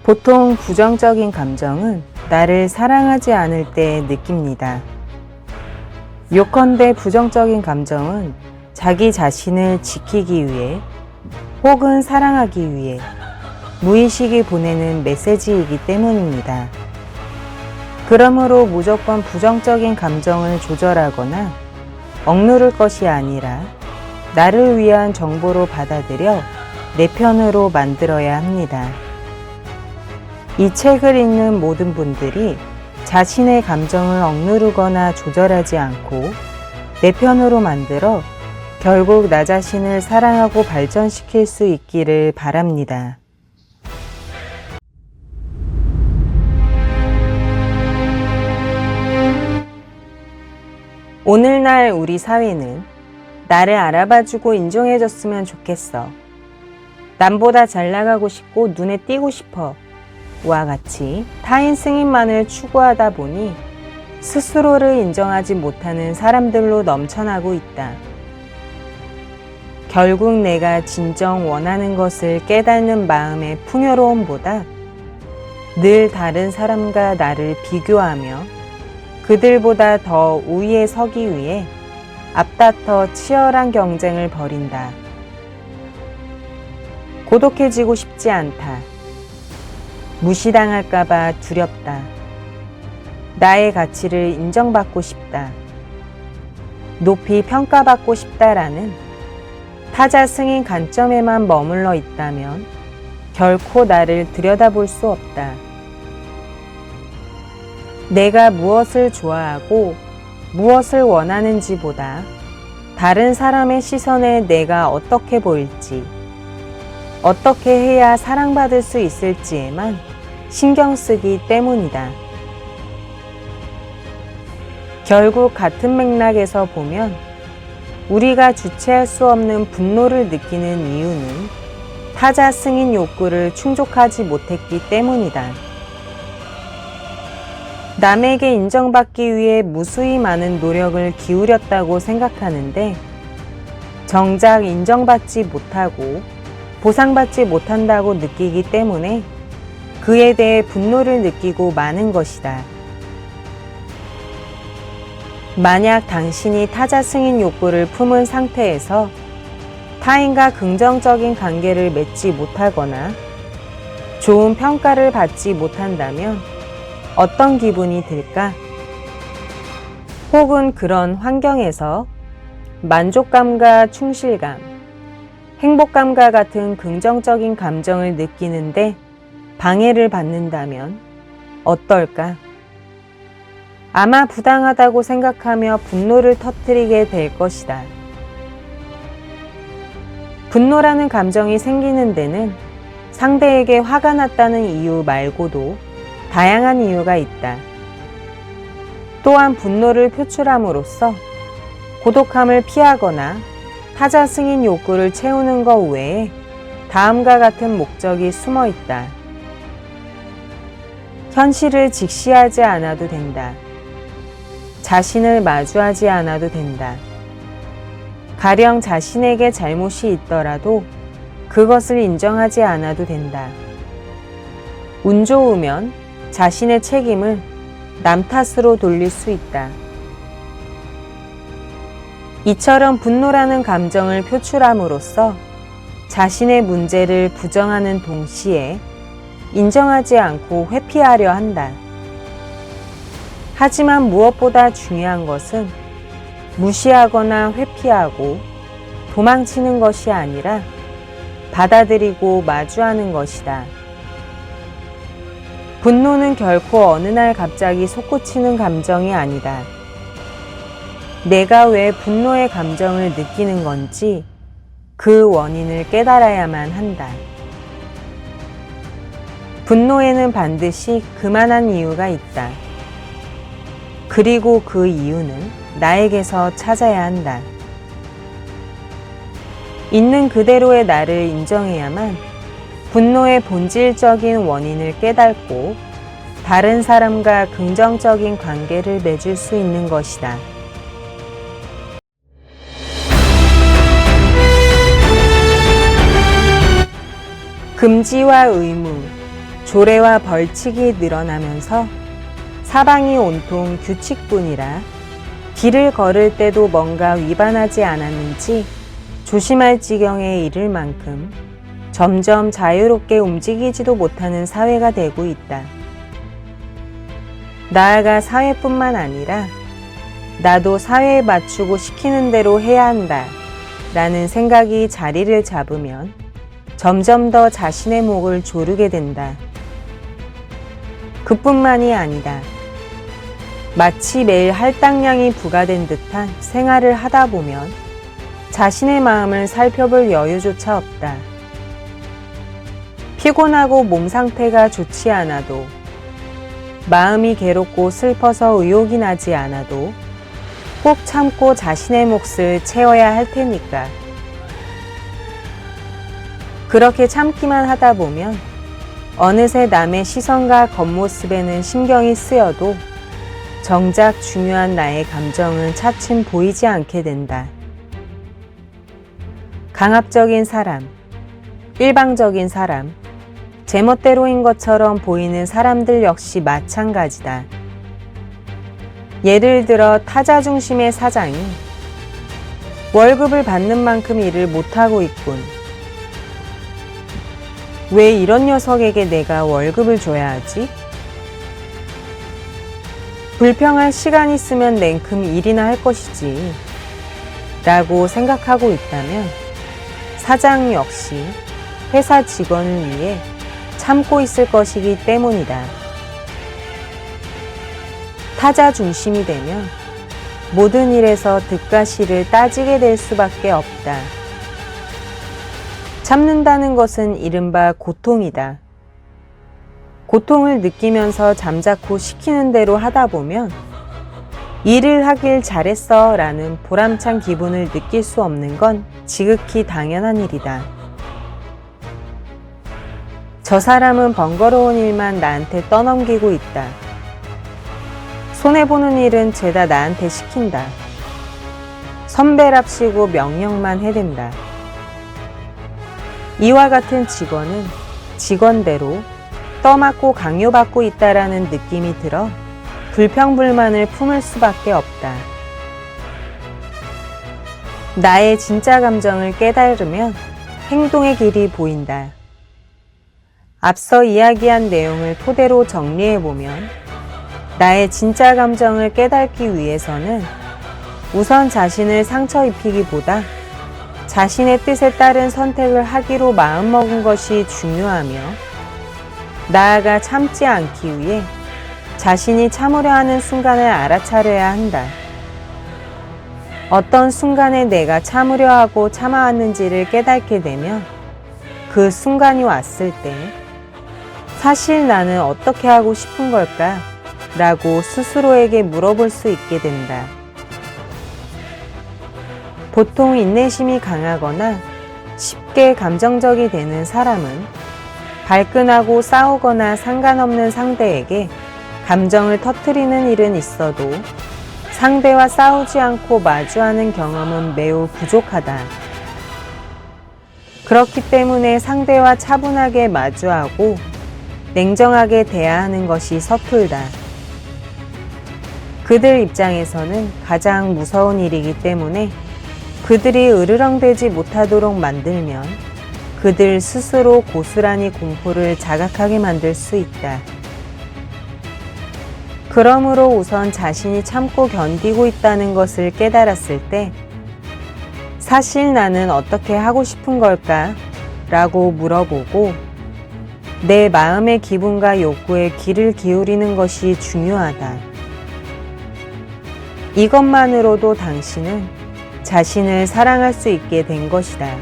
보통 부정적인 감정은 나를 사랑하지 않을 때 느낍니다. 요컨대 부정적인 감정은 자기 자신을 지키기 위해 혹은 사랑하기 위해 무의식이 보내는 메시지이기 때문입니다. 그러므로 무조건 부정적인 감정을 조절하거나 억누를 것이 아니라 나를 위한 정보로 받아들여 내 편으로 만들어야 합니다. 이 책을 읽는 모든 분들이 자신의 감정을 억누르거나 조절하지 않고 내 편으로 만들어 결국 나 자신을 사랑하고 발전시킬 수 있기를 바랍니다. 오늘날 우리 사회는 나를 알아봐주고 인정해줬으면 좋겠어. 남보다 잘 나가고 싶고 눈에 띄고 싶어. 와 같이 타인 승인만을 추구하다 보니 스스로를 인정하지 못하는 사람들로 넘쳐나고 있다. 결국 내가 진정 원하는 것을 깨닫는 마음의 풍요로움보다 늘 다른 사람과 나를 비교하며 그들보다 더 우위에 서기 위해 앞다퉈 치열한 경쟁을 벌인다. 고독해지고 싶지 않다. 무시당할까봐 두렵다. 나의 가치를 인정받고 싶다. 높이 평가받고 싶다라는 타자 승인 관점에만 머물러 있다면 결코 나를 들여다볼 수 없다. 내가 무엇을 좋아하고 무엇을 원하는지보다 다른 사람의 시선에 내가 어떻게 보일지, 어떻게 해야 사랑받을 수 있을지에만 신경 쓰기 때문이다. 결국 같은 맥락에서 보면 우리가 주체할 수 없는 분노를 느끼는 이유는 타자 승인 욕구를 충족하지 못했기 때문이다. 남에게 인정받기 위해 무수히 많은 노력을 기울였다고 생각하는데 정작 인정받지 못하고 보상받지 못한다고 느끼기 때문에 그에 대해 분노를 느끼고 마는 것이다. 만약 당신이 타자 승인 욕구를 품은 상태에서 타인과 긍정적인 관계를 맺지 못하거나 좋은 평가를 받지 못한다면 어떤 기분이 들까? 혹은 그런 환경에서 만족감과 충실감, 행복감과 같은 긍정적인 감정을 느끼는데 방해를 받는다면 어떨까? 아마 부당하다고 생각하며 분노를 터뜨리게 될 것이다. 분노라는 감정이 생기는 데는 상대에게 화가 났다는 이유 말고도 다양한 이유가 있다. 또한 분노를 표출함으로써 고독함을 피하거나 타자 승인 욕구를 채우는 것 외에 다음과 같은 목적이 숨어 있다. 현실을 직시하지 않아도 된다. 자신을 마주하지 않아도 된다. 가령 자신에게 잘못이 있더라도 그것을 인정하지 않아도 된다. 운 좋으면 자신의 책임을 남 탓으로 돌릴 수 있다. 이처럼 분노라는 감정을 표출함으로써 자신의 문제를 부정하는 동시에 인정하지 않고 회피하려 한다. 하지만 무엇보다 중요한 것은 무시하거나 회피하고 도망치는 것이 아니라 받아들이고 마주하는 것이다. 분노는 결코 어느 날 갑자기 솟구치는 감정이 아니다. 내가 왜 분노의 감정을 느끼는 건지 그 원인을 깨달아야만 한다. 분노에는 반드시 그만한 이유가 있다. 그리고 그 이유는 나에게서 찾아야 한다. 있는 그대로의 나를 인정해야만 분노의 본질적인 원인을 깨닫고 다른 사람과 긍정적인 관계를 맺을 수 있는 것이다. 금지와 의무, 조례와 벌칙이 늘어나면서 사방이 온통 규칙뿐이라 길을 걸을 때도 뭔가 위반하지 않았는지 조심할 지경에 이를 만큼 점점 자유롭게 움직이지도 못하는 사회가 되고 있다. 나아가 사회뿐만 아니라 나도 사회에 맞추고 시키는 대로 해야 한다 라는 생각이 자리를 잡으면 점점 더 자신의 목을 조르게 된다. 그뿐만이 아니다. 마치 매일 할당량이 부과된 듯한 생활을 하다 보면 자신의 마음을 살펴볼 여유조차 없다. 피곤하고 몸 상태가 좋지 않아도, 마음이 괴롭고 슬퍼서 의욕이 나지 않아도 꼭 참고 자신의 몫을 채워야 할 테니까. 그렇게 참기만 하다 보면 어느새 남의 시선과 겉모습에는 신경이 쓰여도 정작 중요한 나의 감정은 차츰 보이지 않게 된다. 강압적인 사람, 일방적인 사람, 제멋대로인 것처럼 보이는 사람들 역시 마찬가지다. 예를 들어 타자 중심의 사장이 월급을 받는 만큼 일을 못하고 있군. 왜 이런 녀석에게 내가 월급을 줘야 하지? 불평할 시간 있으면 냉큼 일이나 할 것이지 라고 생각하고 있다면 사장 역시 회사 직원을 위해 참고 있을 것이기 때문이다. 타자 중심이 되면 모든 일에서 득과 실을 따지게 될 수밖에 없다. 참는다는 것은 이른바 고통이다. 고통을 느끼면서 잠자코 시키는 대로 하다 보면 일을 하길 잘했어 라는 보람찬 기분을 느낄 수 없는 건 지극히 당연한 일이다. 저 사람은 번거로운 일만 나한테 떠넘기고 있다. 손해보는 일은 죄다 나한테 시킨다. 선배랍시고 명령만 해댄다. 이와 같은 직원은 직원대로 떠맡고 강요받고 있다라는 느낌이 들어 불평불만을 품을 수밖에 없다. 나의 진짜 감정을 깨달으면 행동의 길이 보인다. 앞서 이야기한 내용을 토대로 정리해보면 나의 진짜 감정을 깨닫기 위해서는 우선 자신을 상처 입히기보다 자신의 뜻에 따른 선택을 하기로 마음먹은 것이 중요하며 나아가 참지 않기 위해 자신이 참으려 하는 순간을 알아차려야 한다. 어떤 순간에 내가 참으려 하고 참아왔는지를 깨닫게 되면 그 순간이 왔을 때 사실 나는 어떻게 하고 싶은 걸까? 라고 스스로에게 물어볼 수 있게 된다. 보통 인내심이 강하거나 쉽게 감정적이 되는 사람은 발끈하고 싸우거나 상관없는 상대에게 감정을 터뜨리는 일은 있어도 상대와 싸우지 않고 마주하는 경험은 매우 부족하다. 그렇기 때문에 상대와 차분하게 마주하고 냉정하게 대해야 하는 것이 서툴다. 그들 입장에서는 가장 무서운 일이기 때문에 그들이 으르렁대지 못하도록 만들면 그들 스스로 고스란히 공포를 자각하게 만들 수 있다. 그러므로 우선 자신이 참고 견디고 있다는 것을 깨달았을 때 사실 나는 어떻게 하고 싶은 걸까? 라고 물어보고 내 마음의 기분과 욕구에 귀를 기울이는 것이 중요하다. 이것만으로도 당신은 자신을 사랑할 수 있게 된 것이다.